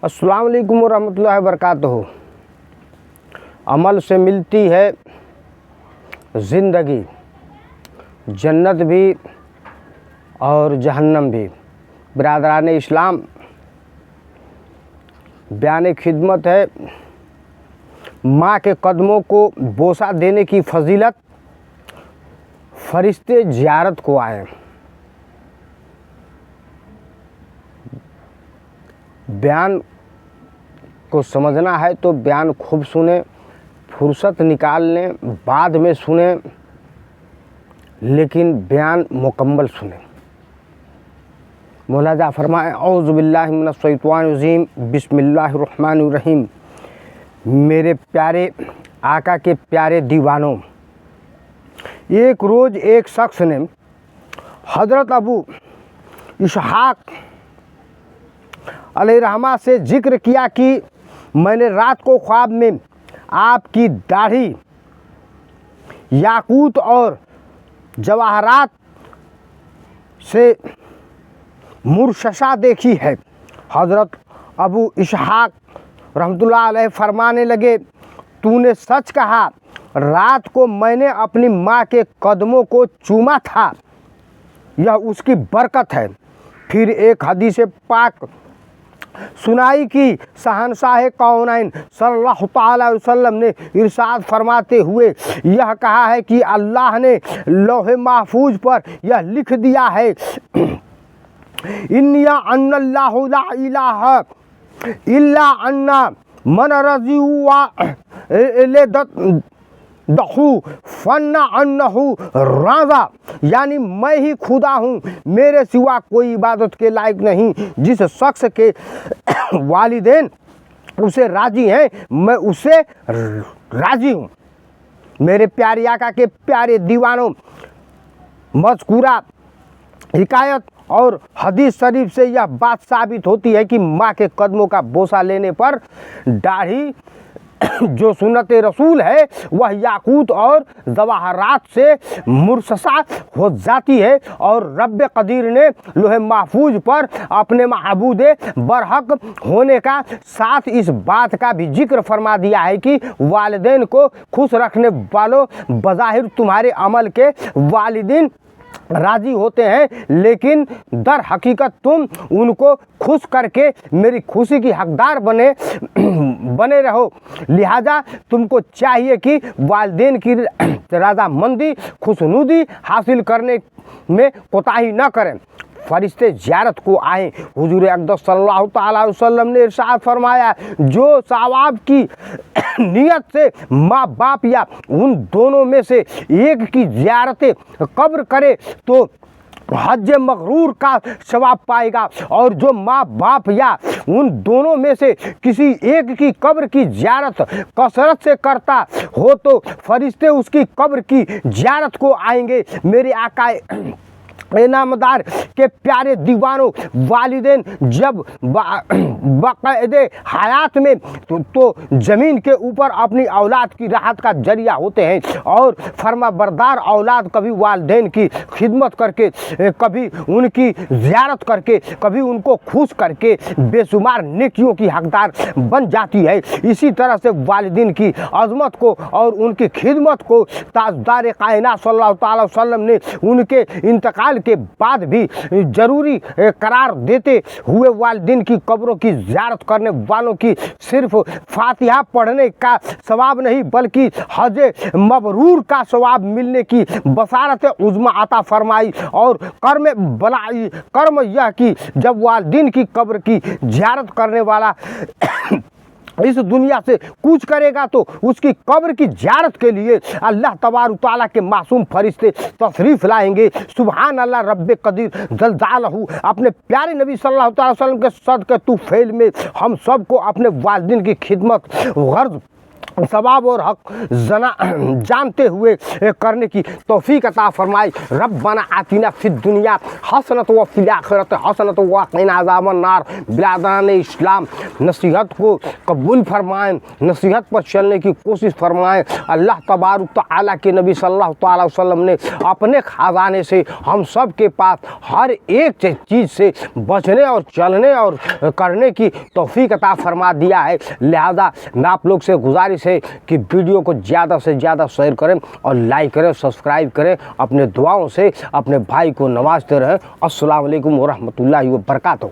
अस्सलाम वालेकुम वरहमतुल्लाहि वबरकातुहू। अमल से मिलती है ज़िंदगी, जन्नत भी और जहन्नम भी। बिरादरान इस्लाम, बयान खिदमत है माँ के कदमों को बोसा देने की फजीलत। फरिश्ते ज़ियारत को आए। बयान को समझना है तो बयान खूब सुने, फुर्सत निकाल लें, बाद में सुने, लेकिन बयान मुकम्मल सुने। मौलाना फरमाए औज़ु बिल्लाहि मिनश शैतानिर रजीम, बिस्मिल्लाहिर रहमानिर रहीम। मेरे प्यारे आका के प्यारे दीवानों, एक रोज़ एक शख्स ने हज़रत अबू इसहाक़ अलैहिर्रहमा से जिक्र किया कि मैंने रात को ख्वाब में आपकी दाढ़ी याकूत और जवाहरात से मुरशशा देखी है। हज़रत अबू इसहाक़ रहमतुल्लाह अलैह फरमाने लगे, तूने सच कहा, रात को मैंने अपनी माँ के कदमों को चूमा था, यह उसकी बरकत है। फिर एक हदीस पाक सुनाई कि शहंशाह कौनैन सल्लल्लाहु तआला अलैहि वसल्लम ने इरशाद फरमाते हुए यह कहा है कि अल्लाह ने लौहे महफूज पर यह लिख दिया है, इन्निया अन्नल्लाहु ला इलाहा इल्ला अन्ना मन रज़िवा दहू फन्ना अन्नहु राजा, यानी मैं ही खुदा हूँ, मेरे सिवा कोई इबादत के लायक नहीं। जिस शख्स के वालिदैन उसे राजी हैं, मैं उससे राजी हूँ। मेरे प्यारे आका के प्यारे दीवानों, मज़कूरा हिकायत और हदीस शरीफ से यह बात साबित होती है कि माँ के कदमों का बोसा लेने पर दाढ़ी जो सुन्नत रसूल है वह याकूत और जवाहरात से मुरशशा हो जाती है। और रब कदीर ने लोहे महफूज पर अपने महबूद बरहक होने का साथ इस बात का भी जिक्र फरमा दिया है कि वालिदैन को खुश रखने वालों, बज़ाहिर तुम्हारे अमल के वालिदैन राजी होते हैं, लेकिन दर हकीकत तुम उनको खुश करके मेरी खुशी की हकदार बने रहो। लिहाजा तुमको चाहिए कि वालिदैन की रज़ामंदी, खुशनुदी हासिल करने में कोताही न करें। फरिश्ते ज़ियारत को आए। हुजूर अक़दस सल्लल्लाहु तआला अलैहि वसल्लम ने इरशाद फरमाया, जो सवाब की नियत से माँ बाप या उन दोनों में से एक की ज़ियारत कब्र करे तो हज मगरूर का सवाब पाएगा, और जो माँ बाप या उन दोनों में से किसी एक की कब्र की ज़ियारत कसरत से करता हो तो फरिश्ते उसकी कब्र की ज़ियारत को आएंगे। मेरे आका नामदार के प्यारे दीवानों, वालिदैन जब बाक़ायदे हयात में तो ज़मीन के ऊपर अपनी औलाद की राहत का जरिया होते हैं, और फर्मा बरदार औलाद कभी वालिदैन की खिदमत करके, कभी उनकी ज़ियारत करके, कभी उनको खुश करके बेशुमार नेकियों की हकदार बन जाती है। इसी तरह से वालिदैन की अज़मत को और उनकी खिदमत को ताजदार कायनात सल्लल्लाहु तआला अलैहि वसल्लम ने उनके इंतकाल के बाद भी जरूरी करार देते हुए वालिदैन की कब्रों की ज़ियारत करने वालों की सिर्फ फातिहा पढ़ने का सवाब नहीं बल्कि हज मबरूर का सवाब मिलने की बसारत उज़्मा अता फरमाई। और कर्म यह कि जब वालिदैन की कब्र की ज़ियारत करने वाला इस दुनिया से कूच करेगा तो उसकी कब्र की ज़ियारत के लिए अल्लाह तबारक तआला के मासूम फरिश्ते तशरीफ़ लाएंगे। सुभान अल्लाह रब्बे कदीर जल जालहू। अपने प्यारे नबी सल्लल्लाहु अलैहि वसल्लम के सदक़े तुफ़ैल में हम सब को अपने वालिदैन की खिदमत गर्ज़ सवाब और हक जानते हुए करने की तौफीक अता फरमाई। रब्बना आतिना फिद दुनिया हसनत व फिल आखिरत हसनत व क़िना अज़ाबन नार। बिरादरान इस्लाम, नसीहत को कबूल फरमाएं, नसीहत पर चलने की कोशिश फरमाएं। अल्लाह तबारक तआला के नबी सल्लल्लाहु अलैहि वसल्लम ने अपने ख़जाने से हम सब के पास हर एक चीज़ से बचने और चलने और करने की तौफीक अता फरमा दिया है। लिहाजा मैं आप लोग से गुजारिश है कि वीडियो को ज़्यादा से ज़्यादा शेयर करें और लाइक करें, सब्सक्राइब करें। अपने दुआओं से अपने भाई को नवाजते रहें। अस्सलाम वालेकुम व रहमतुल्लाहि व बरकातहू।